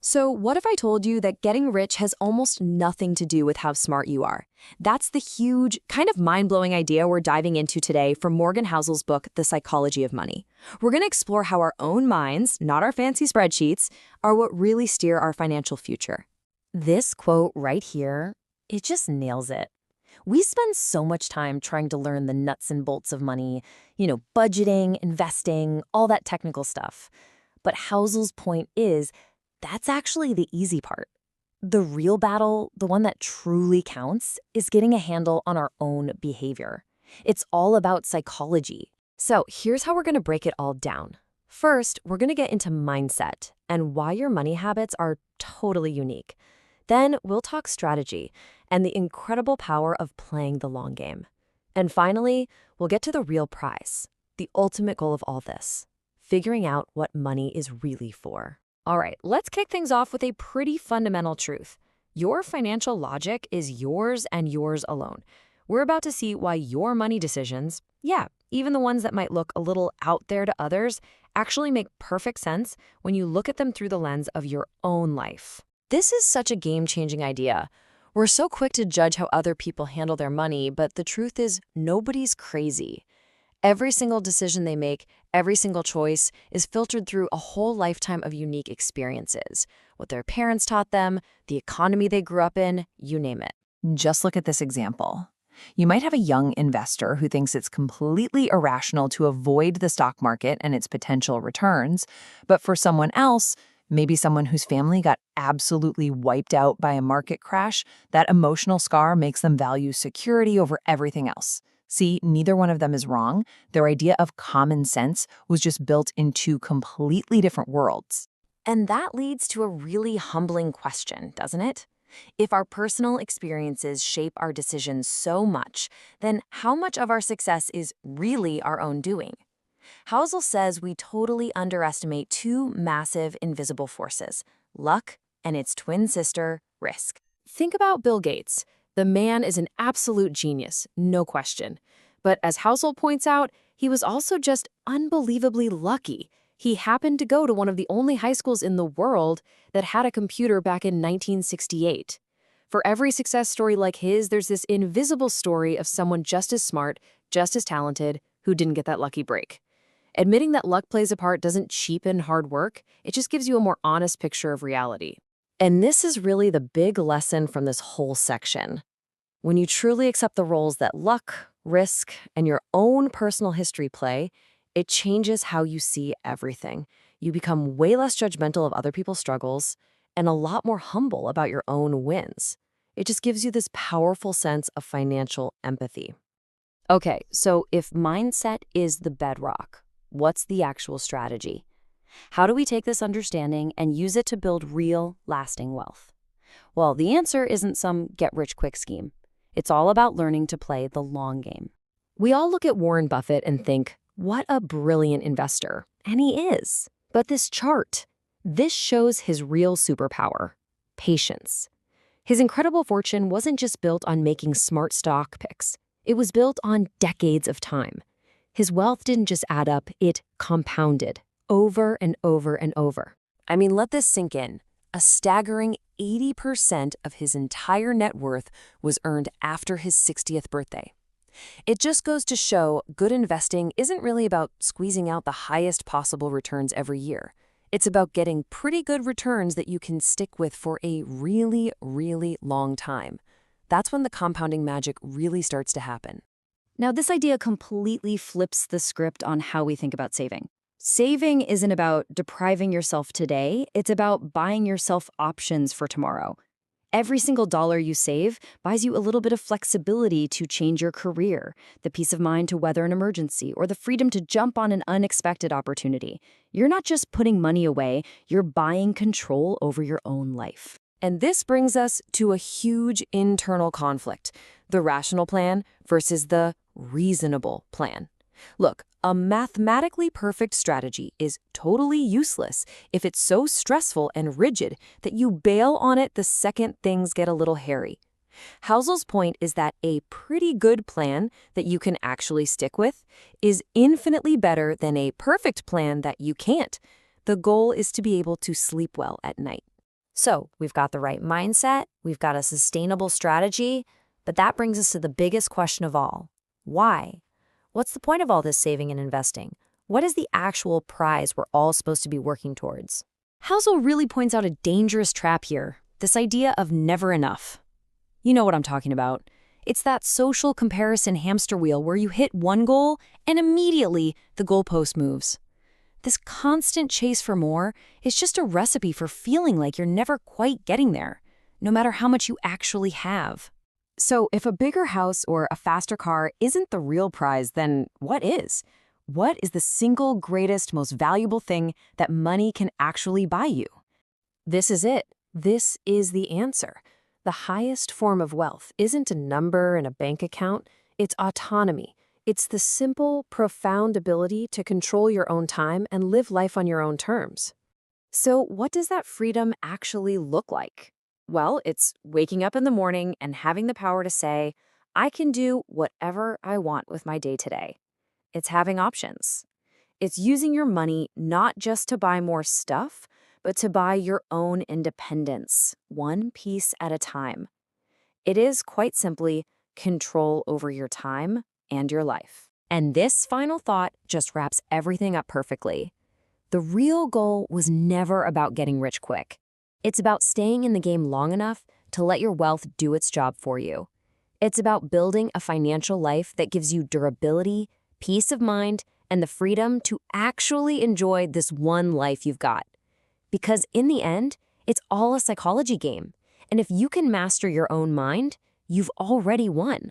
So, what if I told you that getting rich has almost nothing to do with how smart you are? That's the huge, kind of mind blowing idea we're diving into today from Morgan Housel's book, The Psychology of Money. We're going to explore how our own minds, not our fancy spreadsheets, are what really steer our financial future. This quote right here, it just nails it. We spend so much time trying to learn the nuts and bolts of money, budgeting, investing, all that technical stuff. But Housel's point is that's actually the easy part. The real battle, the one that truly counts, is getting a handle on our own behavior. It's all about psychology. So, here's how we're going to break it all down. First, we're going to get into mindset and why your money habits are totally unique. Then, we'll talk strategy and the incredible power of playing the long game. And finally, we'll get to the real prize, the ultimate goal of all this, figuring out what money is really for. All right, let's kick things off with a pretty fundamental truth. Your financial logic is yours and yours alone. We're about to see why your money decisions, even the ones that might look a little out there to others, actually make perfect sense when you look at them through the lens of your own life. This is such a game-changing idea. We're so quick to judge how other people handle their money, but the truth is nobody's crazy. Every single decision they make, every single choice, is filtered through a whole lifetime of unique experiences. What their parents taught them, the economy they grew up in, you name it. Just look at this example. You might have a young investor who thinks it's completely irrational to avoid the stock market and its potential returns, but for someone else, maybe someone whose family got absolutely wiped out by a market crash, that emotional scar makes them value security over everything else. See, neither one of them is wrong. Their idea of common sense was just built in two completely different worlds. And that leads to a really humbling question, doesn't it? If our personal experiences shape our decisions so much, then how much of our success is really our own doing? Housel says we totally underestimate two massive invisible forces, luck and its twin sister, risk. Think about Bill Gates. The man is an absolute genius, no question. But as Housel points out, he was also just unbelievably lucky. He happened to go to one of the only high schools in the world that had a computer back in 1968. For every success story like his, there's this invisible story of someone just as smart, just as talented, who didn't get that lucky break. Admitting that luck plays a part doesn't cheapen hard work, it just gives you a more honest picture of reality. And this is really the big lesson from this whole section. When you truly accept the roles that luck, risk, and your own personal history play, it changes how you see everything. You become way less judgmental of other people's struggles and a lot more humble about your own wins. It just gives you this powerful sense of financial empathy. Okay, so if mindset is the bedrock, what's the actual strategy? How do we take this understanding and use it to build real, lasting wealth? Well, the answer isn't some get-rich-quick scheme. It's all about learning to play the long game. We all look at Warren Buffett and think, what a brilliant investor. And he is. But this chart, this shows his real superpower, patience. His incredible fortune wasn't just built on making smart stock picks. It was built on decades of time. His wealth didn't just add up, it compounded over and over and over. I mean, let this sink in. A staggering 80% of his entire net worth was earned after his 60th birthday. It just goes to show good investing isn't really about squeezing out the highest possible returns every year. It's about getting pretty good returns that you can stick with for a really, really long time. That's when the compounding magic really starts to happen. Now, this idea completely flips the script on how we think about saving. Saving isn't about depriving yourself today, it's about buying yourself options for tomorrow. Every single dollar you save buys you a little bit of flexibility to change your career, the peace of mind to weather an emergency, or the freedom to jump on an unexpected opportunity. You're not just putting money away, you're buying control over your own life. And this brings us to a huge internal conflict, the rational plan versus the reasonable plan. Look, a mathematically perfect strategy is totally useless if it's so stressful and rigid that you bail on it the second things get a little hairy. Housel's point is that a pretty good plan that you can actually stick with is infinitely better than a perfect plan that you can't. The goal is to be able to sleep well at night. So we've got the right mindset, we've got a sustainable strategy, but that brings us to the biggest question of all. Why? What's the point of all this saving and investing? What is the actual prize we're all supposed to be working towards? Housel really points out a dangerous trap here, this idea of never enough. You know what I'm talking about. It's that social comparison hamster wheel where you hit one goal and immediately the goalpost moves. This constant chase for more is just a recipe for feeling like you're never quite getting there, no matter how much you actually have. So if a bigger house or a faster car isn't the real prize, then what is? What is the single greatest, most valuable thing that money can actually buy you? This is it. This is the answer. The highest form of wealth isn't a number in a bank account, it's autonomy. It's the simple, profound ability to control your own time and live life on your own terms. So what does that freedom actually look like? Well, it's waking up in the morning and having the power to say, I can do whatever I want with my day today. It's having options. It's using your money not just to buy more stuff, but to buy your own independence, one piece at a time. It is quite simply control over your time and your life. And this final thought just wraps everything up perfectly. The real goal was never about getting rich quick. It's about staying in the game long enough to let your wealth do its job for you. It's about building a financial life that gives you durability, peace of mind, and the freedom to actually enjoy this one life you've got. Because in the end, it's all a psychology game. And if you can master your own mind, you've already won.